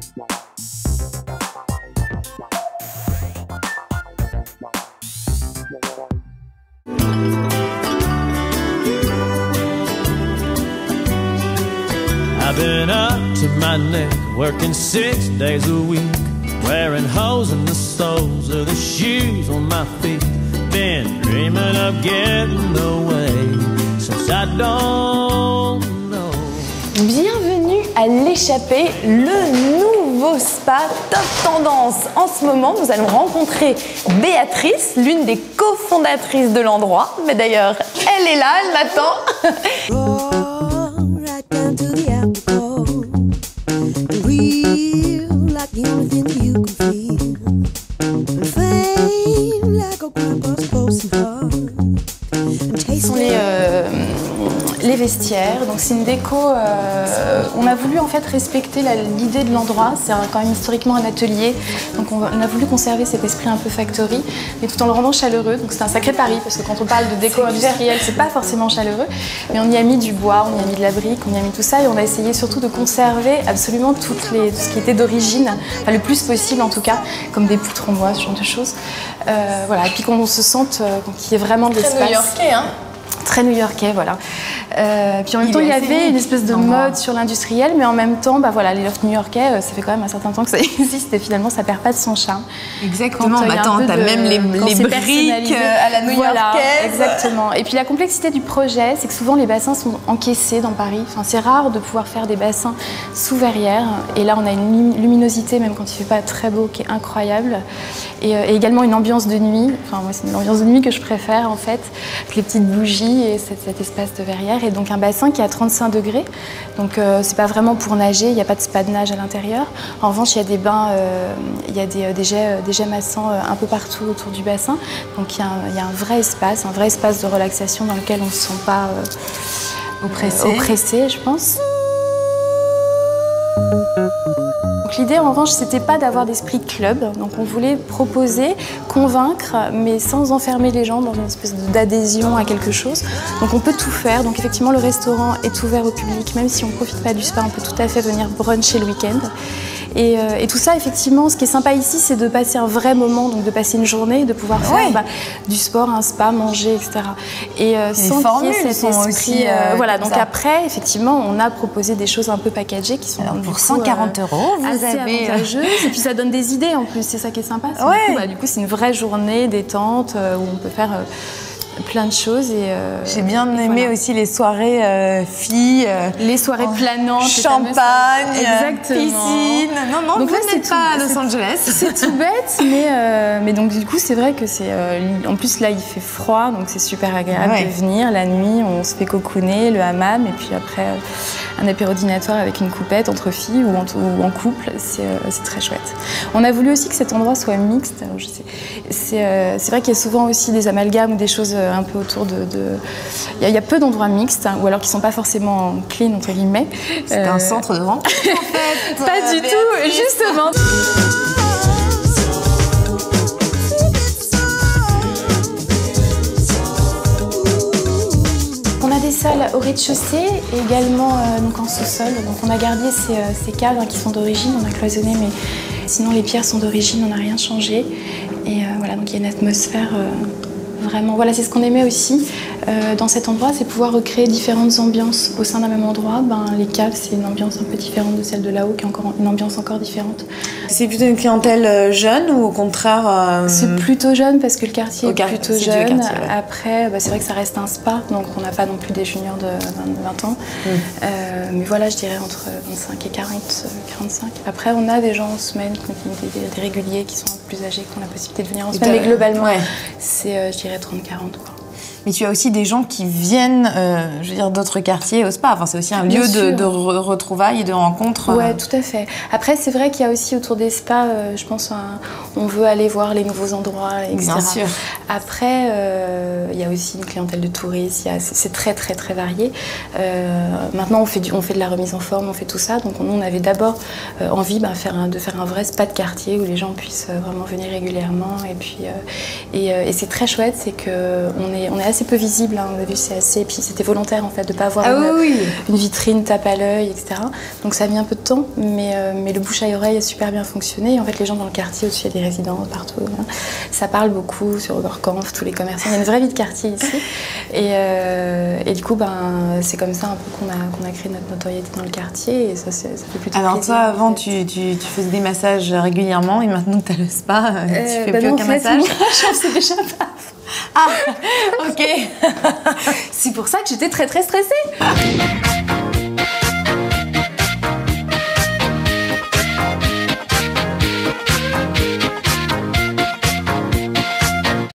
I've been up to my neck, working 6 days a week, wearing holes in the soles of the shoes on my feet. Been dreaming of getting away since I don't know. Bienvenue à l'Échappée, le nouveau spa top tendance. En ce moment, nous allons rencontrer Béatrice, l'une des cofondatrices de l'endroit. Mais d'ailleurs, elle est là, elle m'attend. Ce sont les vestiaires, donc c'est une déco, on a voulu en fait respecter l'idée de l'endroit, c'est quand même historiquement un atelier, donc on a voulu conserver cet esprit un peu factory, mais tout en le rendant chaleureux, donc c'est un sacré pari, parce que quand on parle de déco industrielle, c'est pas forcément chaleureux, mais on y a mis du bois, on y a mis de la brique, on y a mis tout ça, et on a essayé surtout de conserver absolument tout ce qui était d'origine, enfin le plus possible en tout cas, comme des poutres en bois, ce genre de choses, voilà, et puis qu'on se sente qu'il y ait vraiment de l'espace. Très new-yorkais, hein. Très new-yorkais, voilà. Puis en même temps, il y avait une espèce de mode sur l'industriel, mais en même temps, bah voilà, les lofts new-yorkais, ça fait quand même un certain temps que ça existe et finalement, ça perd pas de son charme. Exactement. Attends, t'as même les briques à la new-yorkaise. Voilà, exactement. Et puis la complexité du projet, c'est que souvent les bassins sont encaissés dans Paris. Enfin, c'est rare de pouvoir faire des bassins sous verrière. Et là, on a une luminosité, même quand il fait pas très beau, qui est incroyable. Et également une ambiance de nuit. Enfin, moi, c'est l'ambiance de nuit que je préfère en fait, avec les petites bougies et cet espace de verrière. Et donc un bassin qui est à 35 degrés. Donc c'est pas vraiment pour nager, il n'y a pas de spa de nage à l'intérieur. En revanche, il y a des bains, il y a des jets massants un peu partout autour du bassin. Donc il y a un vrai espace de relaxation dans lequel on ne se sent pas oppressé, je pense. L'idée en revanche, c'était pas d'avoir d'esprit club, donc on voulait proposer, convaincre, mais sans enfermer les gens dans une espèce d'adhésion à quelque chose. Donc on peut tout faire, donc effectivement le restaurant est ouvert au public, même si on ne profite pas du spa, on peut tout à fait venir bruncher le week-end. Et tout ça, effectivement, ce qui est sympa ici, c'est de passer un vrai moment, donc de passer une journée, de pouvoir faire du sport, un spa, manger, etc. Et sans qu'il y ait cet esprit, voilà, donc après, effectivement, on a proposé des choses un peu packagées qui sont pour 140 €, vous assez avez avantageuses. Et puis ça donne des idées en plus, c'est ça qui est sympa. Du coup, c'est une vraie journée détente où on peut faire plein de choses. J'ai bien aimé aussi les soirées filles. Les soirées planantes. Champagne, piscine. Non, donc vous n'êtes pas à Los Angeles. C'est tout bête, mais donc du coup, c'est vrai que c'est... en plus, là, il fait froid, donc c'est super agréable de venir. La nuit, on se fait cocooner, le hammam, et puis après, un apéro dînatoire avec une coupette entre filles ou en couple. C'est très chouette. On a voulu aussi que cet endroit soit mixte. C'est vrai qu'il y a souvent aussi des amalgames ou des choses un peu autour de... Il y a peu d'endroits mixtes, ou alors qui ne sont pas forcément clean, entre guillemets. C'est un centre de rencontre, en fait. Pas du tout, justement. On a des salles au rez-de-chaussée et également donc en sous-sol. Donc on a gardé ces cadres qui sont d'origine, on a cloisonné, mais sinon les pierres sont d'origine, on n'a rien changé. Et voilà, donc il y a une atmosphère... Vraiment, voilà, c'est ce qu'on aimait aussi dans cet endroit, c'est pouvoir recréer différentes ambiances au sein d'un même endroit. Les caves, c'est une ambiance un peu différente de celle de là-haut, qui est encore une ambiance encore différente. C'est plutôt une clientèle jeune ou au contraire C'est plutôt jeune parce que le quartier est plutôt jeune. Quartier, Après, c'est vrai que ça reste un spa, donc on n'a pas non plus des juniors de 20 ans. Mais voilà, je dirais entre 25 et 45. Après, on a des gens en semaine, des réguliers qui sont un peu plus âgés, qui ont la possibilité de venir en semaine. Mais globalement, c'est, je dirais, 30-40 quoi. Mais tu as aussi des gens qui viennent, je veux dire, d'autres quartiers au spa. Enfin, c'est aussi un lieu de retrouvailles et de rencontres. Ouais, tout à fait. Après, c'est vrai qu'il y a aussi autour des spas, je pense, on veut aller voir les nouveaux endroits, etc. Bien sûr. Après, il y a aussi une clientèle de touristes. C'est très, très, très varié. Maintenant, on fait de la remise en forme, on fait tout ça. Donc, nous, on avait d'abord envie de faire un vrai spa de quartier où les gens puissent vraiment venir régulièrement. Et puis, et c'est très chouette, c'est qu'on est assez peu visible, hein, on a vu, c'est assez... Et puis c'était volontaire en fait de ne pas avoir une vitrine tape à l'œil, etc. Donc ça a mis un peu de temps, mais le bouche à oreille a super bien fonctionné. Et en fait, les gens dans le quartier, au-dessus, il y a des résidents partout. Hein. Ça parle beaucoup sur Oberkampf, tous les commerçants. Il y a une vraie vie de quartier ici. Et du coup, c'est comme ça un peu qu'on a créé notre notoriété dans le quartier. Et ça fait plutôt Alors plaisir, toi, avant, en fait. tu faisais des massages régulièrement et maintenant que tu as le spa, tu fais plus non, aucun en fait, massage. moi, je sais déjà pas. Ah, ok. C'est pour ça que j'étais très très stressée.